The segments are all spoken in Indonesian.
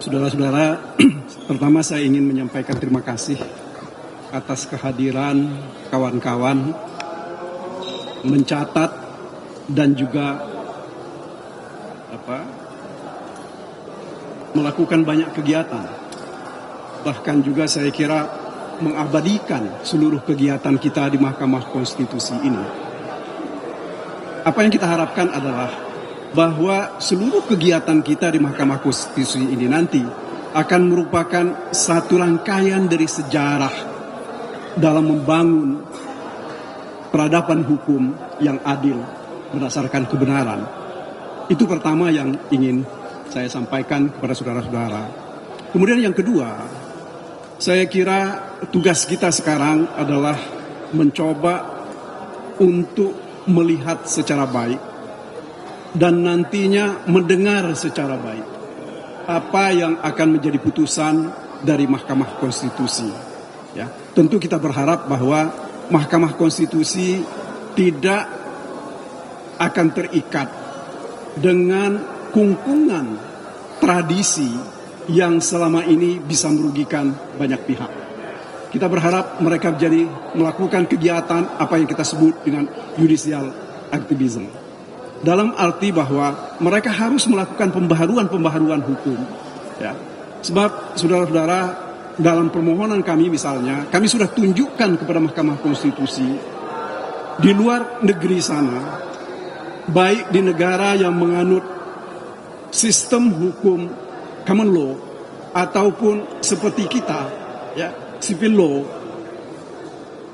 Saudara-saudara, pertama saya ingin menyampaikan terima kasih atas kehadiran kawan-kawan mencatat dan juga melakukan banyak kegiatan. Bahkan juga saya kira mengabadikan seluruh kegiatan kita di Mahkamah Konstitusi ini. Apa yang kita harapkan adalah bahwa seluruh kegiatan kita di Mahkamah Konstitusi ini nanti akan merupakan satu rangkaian dari sejarah dalam membangun peradaban hukum yang adil berdasarkan kebenaran. Itu pertama yang ingin saya sampaikan kepada saudara-saudara. Kemudian yang kedua, saya kira tugas kita sekarang adalah mencoba untuk melihat secara baik dan nantinya mendengar secara baik apa yang akan menjadi putusan dari Mahkamah Konstitusi. Ya, tentu kita berharap bahwa Mahkamah Konstitusi tidak akan terikat dengan kungkungan tradisi yang selama ini bisa merugikan banyak pihak. Kita berharap mereka melakukan kegiatan apa yang kita sebut dengan judicial activism. Dalam arti bahwa mereka harus melakukan pembaharuan hukum. Ya. Sebab saudara-saudara, dalam permohonan kami misalnya, kami sudah tunjukkan kepada Mahkamah Konstitusi di luar negeri sana, baik di negara yang menganut sistem hukum common law ataupun seperti kita, ya, civil law,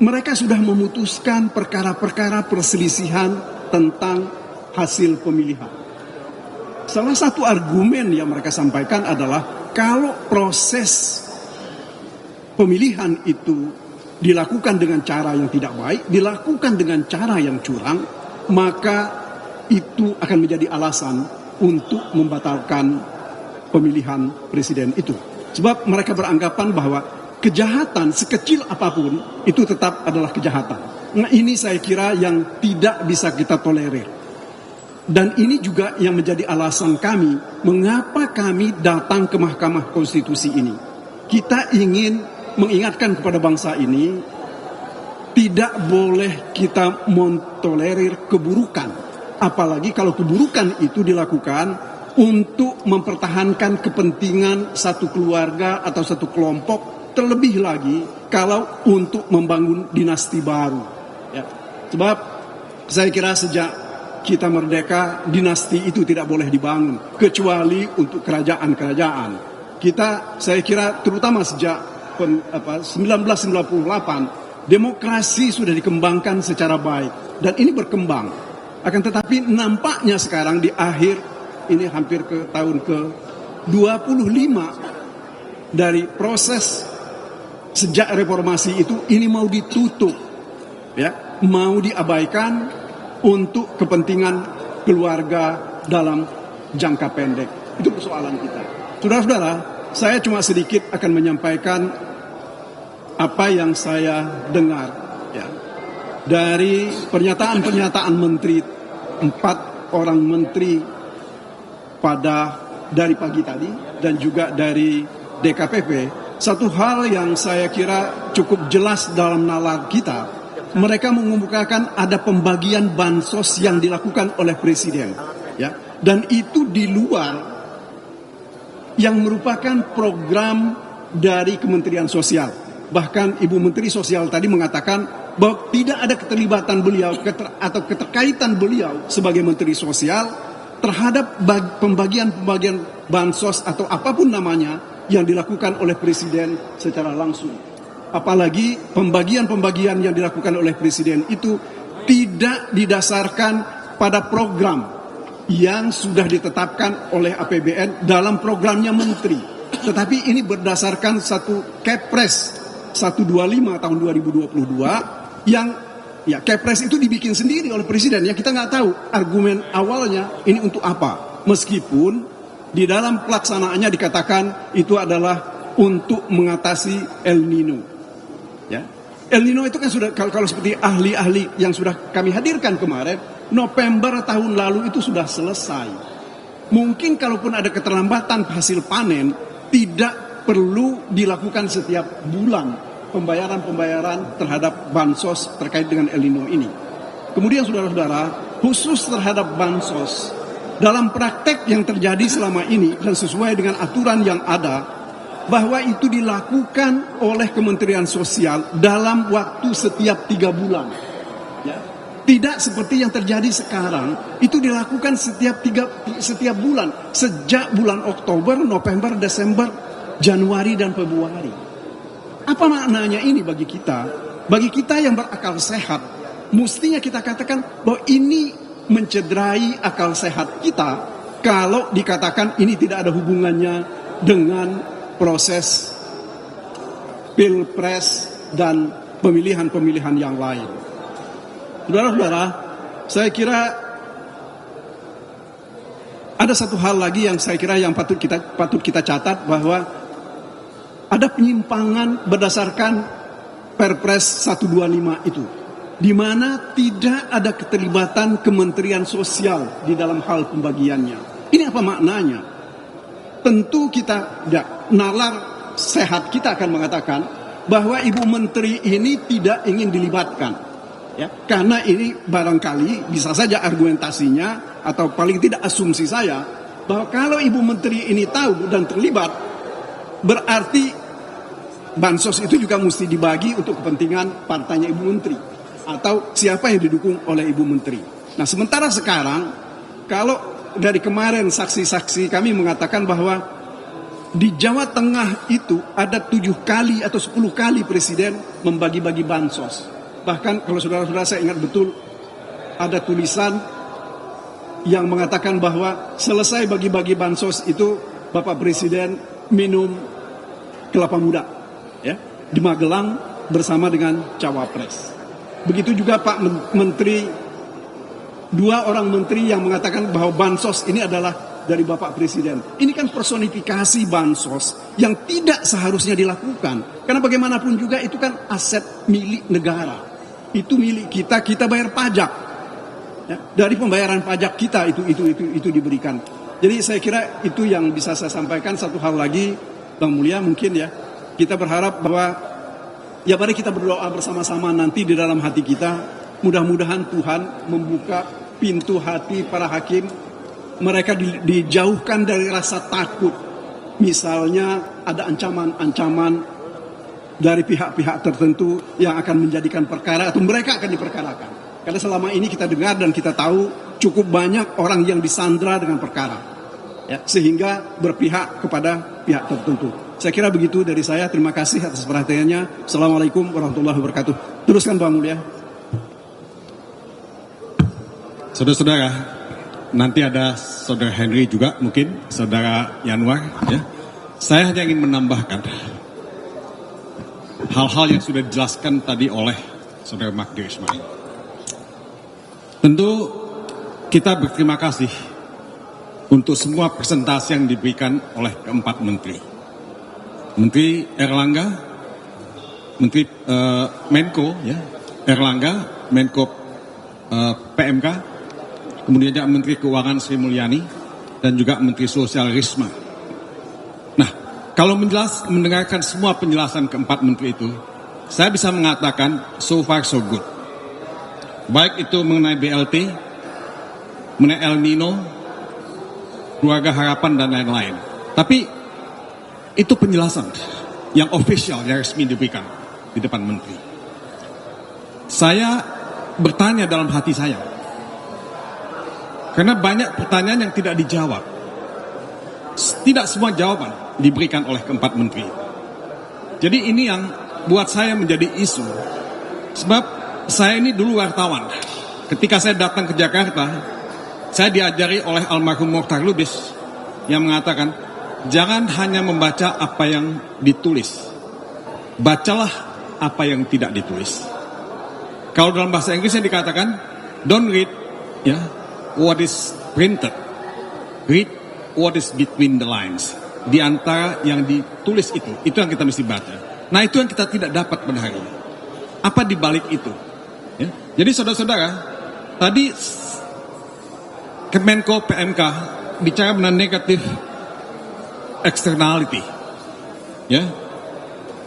mereka sudah memutuskan perkara-perkara perselisihan tentang hasil pemilihan. Salah satu argumen yang mereka sampaikan adalah kalau proses pemilihan itu dilakukan dengan cara yang tidak baik, dilakukan dengan cara yang curang, maka itu akan menjadi alasan untuk membatalkan pemilihan presiden itu. Sebab mereka beranggapan bahwa kejahatan sekecil apapun itu tetap adalah kejahatan. Nah, ini saya kira yang tidak bisa kita tolerir. Dan ini juga yang menjadi alasan kami mengapa kami datang ke Mahkamah Konstitusi ini. Kita ingin mengingatkan kepada bangsa ini tidak boleh kita mentolerir keburukan. Apalagi kalau keburukan itu dilakukan untuk mempertahankan kepentingan satu keluarga atau satu kelompok, terlebih lagi kalau untuk membangun dinasti baru. Ya. Sebab saya kira sejak kita merdeka, dinasti itu tidak boleh dibangun kecuali untuk kerajaan-kerajaan. Kita, saya kira terutama sejak 1998, demokrasi sudah dikembangkan secara baik dan ini berkembang. Akan tetapi nampaknya sekarang di akhir ini hampir ke tahun ke-25 dari proses sejak reformasi itu, ini mau ditutup, ya, mau diabaikan untuk kepentingan keluarga dalam jangka pendek. Itu persoalan kita. Saudara-saudara, saya cuma sedikit akan menyampaikan apa yang saya dengar, ya, dari pernyataan-pernyataan menteri, 4 orang menteri dari pagi tadi dan juga dari DKPP. Satu hal yang saya kira cukup jelas dalam nalar kita, mereka mengemukakan ada pembagian bansos yang dilakukan oleh presiden, ya, dan itu di luar yang merupakan program dari Kementerian Sosial. Bahkan Ibu Menteri Sosial tadi mengatakan bahwa tidak ada keterlibatan beliau atau keterkaitan beliau sebagai Menteri Sosial terhadap pembagian bansos atau apapun namanya yang dilakukan oleh presiden secara langsung. Apalagi pembagian yang dilakukan oleh presiden itu tidak didasarkan pada program yang sudah ditetapkan oleh APBN dalam programnya menteri. Tetapi ini berdasarkan satu Kepres 125 tahun 2022 yang, ya, Kepres itu dibikin sendiri oleh presiden. Ya, kita nggak tahu argumen awalnya ini untuk apa. Meskipun di dalam pelaksanaannya dikatakan itu adalah untuk mengatasi El Nino. Ya. El Nino itu kan sudah, kalau seperti ahli-ahli yang sudah kami hadirkan kemarin, November tahun lalu itu sudah selesai. Mungkin kalaupun ada keterlambatan hasil panen, tidak perlu dilakukan setiap bulan pembayaran-pembayaran terhadap bansos terkait dengan El Nino ini. Kemudian saudara-saudara, khusus terhadap bansos, dalam praktek yang terjadi selama ini dan sesuai dengan aturan yang ada, bahwa itu dilakukan oleh Kementerian Sosial dalam waktu setiap 3 bulan. Ya. Tidak seperti yang terjadi sekarang, itu dilakukan setiap bulan, sejak bulan Oktober, November, Desember, Januari, dan Februari. Apa maknanya ini bagi kita? Bagi kita yang berakal sehat, mestinya kita katakan bahwa ini mencederai akal sehat kita kalau dikatakan ini tidak ada hubungannya dengan proses pilpres dan pemilihan-pemilihan yang lain. Saudara-saudara, saya kira ada satu hal lagi yang saya kira yang patut kita catat, bahwa ada penyimpangan berdasarkan Perpres 125 itu, di mana tidak ada keterlibatan Kementerian Sosial di dalam hal pembagiannya. Ini apa maknanya? Tentu kita, nalar sehat kita akan mengatakan bahwa Ibu Menteri ini tidak ingin dilibatkan. Ya, karena ini barangkali bisa saja argumentasinya atau paling tidak asumsi saya bahwa kalau Ibu Menteri ini tahu dan terlibat, berarti bansos itu juga mesti dibagi untuk kepentingan partainya Ibu Menteri atau siapa yang didukung oleh Ibu Menteri. Nah, sementara sekarang kalau dari kemarin saksi-saksi kami mengatakan bahwa di Jawa Tengah itu ada 7 kali atau 10 kali Presiden membagi-bagi bansos. Bahkan kalau saudara-saudara saya ingat betul ada tulisan yang mengatakan bahwa selesai bagi-bagi bansos itu Bapak Presiden minum kelapa muda, ya, di Magelang bersama dengan Cawapres. Begitu juga Pak Menteri, 2 orang menteri yang mengatakan bahwa bansos ini adalah dari Bapak Presiden. Ini kan personifikasi bansos yang tidak seharusnya dilakukan. Karena bagaimanapun juga itu kan aset milik negara. Itu milik kita, kita bayar pajak. Ya, dari pembayaran pajak kita itu diberikan. Jadi saya kira itu yang bisa saya sampaikan. Satu hal lagi, Bang Mulya, mungkin ya, kita berharap bahwa ya mari kita berdoa bersama-sama nanti di dalam hati kita. Mudah-mudahan Tuhan membuka pintu hati para hakim. Mereka dijauhkan dari rasa takut. Misalnya ada ancaman-ancaman dari pihak-pihak tertentu yang akan menjadikan perkara atau mereka akan diperkarakan. Karena selama ini kita dengar dan kita tahu cukup banyak orang yang disandra dengan perkara, ya, sehingga berpihak kepada pihak tertentu. Saya kira begitu dari saya. Terima kasih atas perhatiannya. Assalamualaikum warahmatullahi wabarakatuh. Teruskan Pak Mulya. Saudara-saudara, nanti ada Saudara Henry juga, mungkin Saudara Yanuar. Ya. Saya hanya ingin menambahkan hal-hal yang sudah dijelaskan tadi oleh Saudara Magdir Ismail. Tentu kita berterima kasih untuk semua presentasi yang diberikan oleh keempat menteri. Menteri Erlangga, Menteri Menko, ya, Erlangga, Menko PMK, kemudian juga Menteri Keuangan Sri Mulyani, dan juga Menteri Sosial Risma. Nah, kalau mendengarkan semua penjelasan keempat menteri itu, saya bisa mengatakan so far so good. Baik itu mengenai BLT, mengenai El Nino, keluarga harapan, dan lain-lain. Tapi itu penjelasan yang official, yang resmi diberikan di depan menteri. Saya bertanya dalam hati saya, karena banyak pertanyaan yang tidak dijawab. Tidak semua jawaban diberikan oleh keempat menteri. Jadi ini yang buat saya menjadi isu. Sebab saya ini dulu wartawan. Ketika saya datang ke Jakarta, saya diajari oleh almarhum Mokhtar Lubis yang mengatakan, jangan hanya membaca apa yang ditulis, bacalah apa yang tidak ditulis. Kalau dalam bahasa Inggrisnya dikatakan, don't read ya what is printed, read what is between the lines. Di antara yang ditulis itu yang kita mesti baca. Nah, itu yang kita tidak dapat pada hari ini. Apa di balik itu? Ya. Jadi saudara-saudara, tadi Kemenko PMK bicara mengenai negatif externality, ya,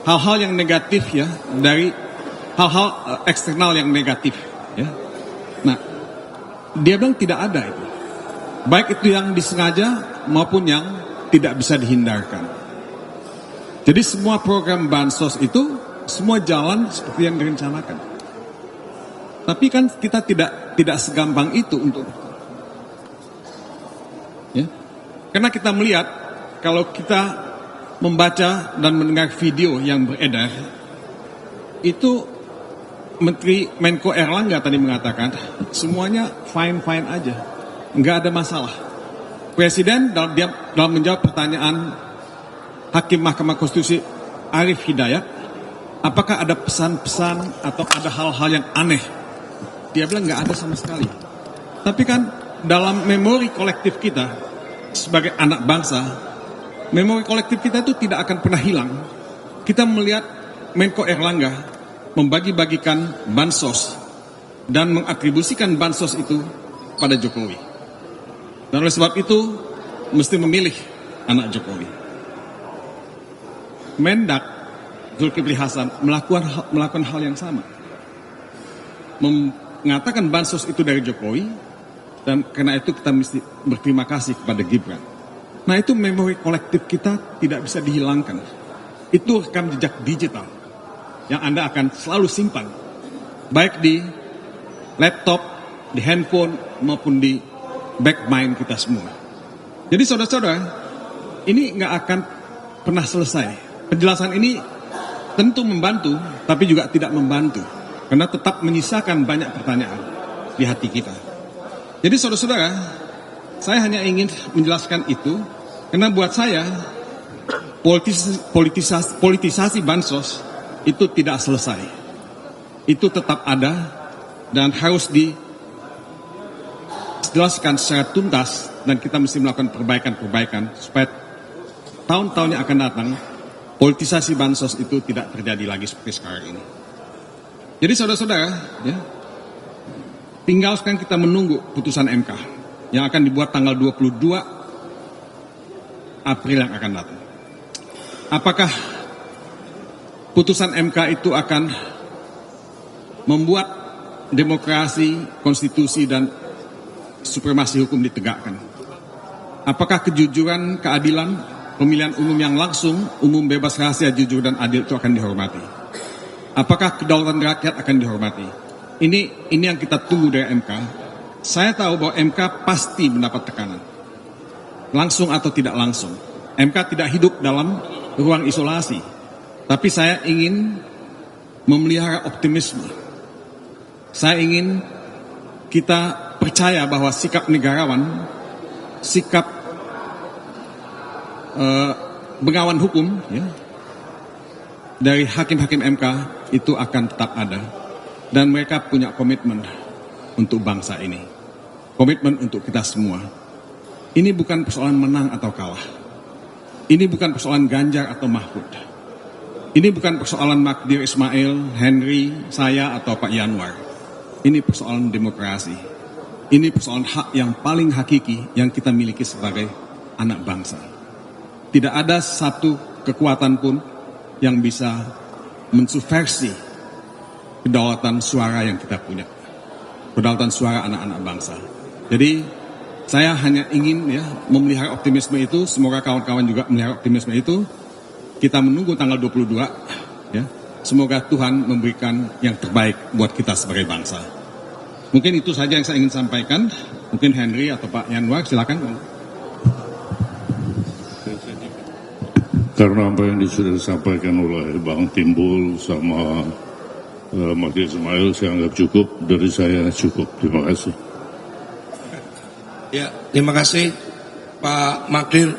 hal-hal yang negatif ya, dari hal-hal eksternal yang negatif ya. Nah, dia bilang tidak ada itu, baik itu yang disengaja maupun yang tidak bisa dihindarkan. Jadi semua program bansos itu semua jalan seperti yang direncanakan. Tapi kan kita tidak segampang itu untuk, ya, karena kita melihat kalau kita membaca dan mendengar video yang beredar, itu Menteri Menko Erlangga tadi mengatakan semuanya fine-fine aja, nggak ada masalah. Presiden dalam menjawab pertanyaan Hakim Mahkamah Konstitusi Arief Hidayat, apakah ada pesan-pesan atau ada hal-hal yang aneh? Dia bilang nggak ada sama sekali. Tapi kan dalam memori kolektif kita sebagai anak bangsa, memori kolektif kita itu tidak akan pernah hilang. Kita melihat Menko Erlangga membagi-bagikan bansos dan mengatribusikan bansos itu pada Jokowi. Dan oleh sebab itu mesti memilih anak Jokowi. Mendak Zulkifli Hasan melakukan hal yang sama, mengatakan bansos itu dari Jokowi, dan karena itu kita mesti berterima kasih kepada Gibran. Nah, itu memori kolektif kita tidak bisa dihilangkan. Itu rekam jejak digital yang Anda akan selalu simpan, baik di laptop, di handphone, maupun di back mind kita semua. Jadi saudara-saudara, ini nggak akan pernah selesai. Penjelasan ini tentu membantu, tapi juga tidak membantu, karena tetap menyisakan banyak pertanyaan di hati kita. Jadi saudara-saudara, saya hanya ingin menjelaskan itu, karena buat saya politisasi bansos itu tidak selesai. Itu tetap ada dan harus dijelaskan secara tuntas, dan kita mesti melakukan perbaikan-perbaikan supaya tahun-tahun yang akan datang politisasi bansos itu tidak terjadi lagi seperti sekarang ini. Jadi saudara-saudara, ya, tinggal sekarang kita menunggu putusan MK yang akan dibuat tanggal 22 April yang akan datang. Apakah putusan MK itu akan membuat demokrasi, konstitusi, dan supremasi hukum ditegakkan? Apakah kejujuran, keadilan, pemilihan umum yang langsung, umum, bebas, rahasia, jujur, dan adil itu akan dihormati? Apakah kedaulatan rakyat akan dihormati? Ini yang kita tunggu dari MK. Saya tahu bahwa MK pasti mendapat tekanan, langsung atau tidak langsung. MK tidak hidup dalam ruang isolasi, tapi saya ingin memelihara optimisme. Saya ingin kita percaya bahwa sikap negarawan, sikap bengawan hukum, ya, dari hakim-hakim MK itu akan tetap ada, dan mereka punya komitmen untuk bangsa ini, komitmen untuk kita semua. Ini bukan persoalan menang atau kalah, ini bukan persoalan Ganjar atau Mahfud, ini bukan persoalan Magdir Ismail, Henry, saya atau Pak Yanwar. Ini persoalan demokrasi, ini persoalan hak yang paling hakiki yang kita miliki sebagai anak bangsa. Tidak ada satu kekuatan pun yang bisa mensubversi kedaulatan suara yang kita punya, kedaulatan suara anak-anak bangsa. Jadi saya hanya ingin, ya, memelihara optimisme itu. Semoga kawan-kawan juga memelihara optimisme itu. Kita menunggu tanggal 22, ya. Semoga Tuhan memberikan yang terbaik buat kita sebagai bangsa. Mungkin itu saja yang saya ingin sampaikan. Mungkin Henry atau Pak Yanwar, silakan. Karena apa yang sudah disampaikan oleh Bang Timbul sama Magdir Ismail, saya anggap cukup. Dari saya cukup. Terima kasih. Ya, terima kasih Pak Magdir,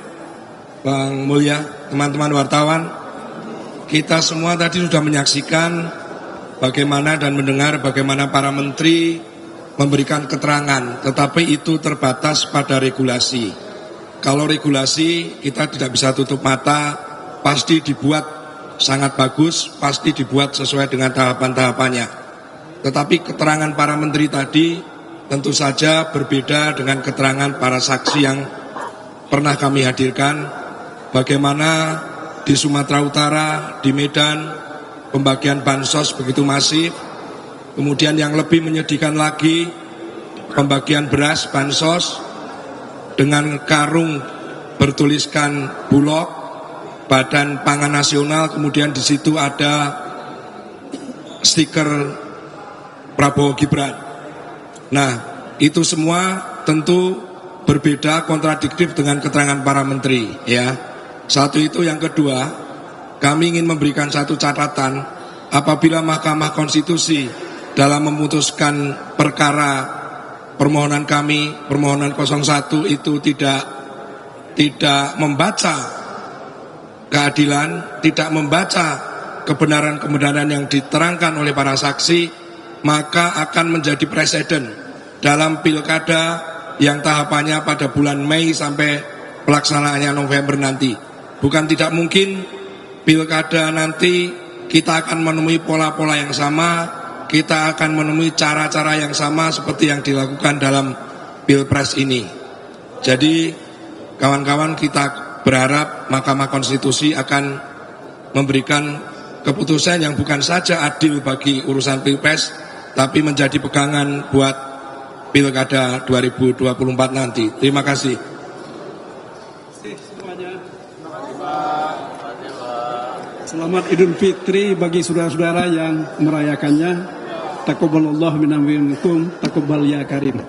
Bang Mulya, teman-teman wartawan. Kita semua tadi sudah menyaksikan bagaimana dan mendengar bagaimana para menteri memberikan keterangan, tetapi itu terbatas pada regulasi. Kalau regulasi kita tidak bisa tutup mata, pasti dibuat sangat bagus, pasti dibuat sesuai dengan tahapan-tahapannya. Tetapi keterangan para menteri tadi tentu saja berbeda dengan keterangan para saksi yang pernah kami hadirkan. Bagaimana di Sumatera Utara, di Medan, pembagian bansos begitu masif. Kemudian yang lebih menyedihkan lagi, pembagian beras bansos dengan karung bertuliskan Bulog, Badan Pangan Nasional, kemudian di situ ada stiker Prabowo Gibran. Nah, itu semua tentu berbeda, kontradiktif dengan keterangan para menteri, ya. Satu itu. Yang kedua, kami ingin memberikan satu catatan, apabila Mahkamah Konstitusi dalam memutuskan perkara permohonan kami, permohonan 01 itu tidak membaca keadilan, tidak membaca kebenaran-kebenaran yang diterangkan oleh para saksi, maka akan menjadi presiden dalam pilkada yang tahapannya pada bulan Mei sampai pelaksanaannya November nanti. Bukan tidak mungkin pilkada nanti kita akan menemui pola-pola yang sama, kita akan menemui cara-cara yang sama seperti yang dilakukan dalam Pilpres ini. Jadi kawan-kawan, kita berharap Mahkamah Konstitusi akan memberikan keputusan yang bukan saja adil bagi urusan Pilpres, tapi menjadi pegangan buat Pilkada 2024 nanti. Terima kasih. Selamat Idul Fitri bagi saudara-saudara yang merayakannya. Taqabbalallahu minna wa minkum, taqabbal ya karim.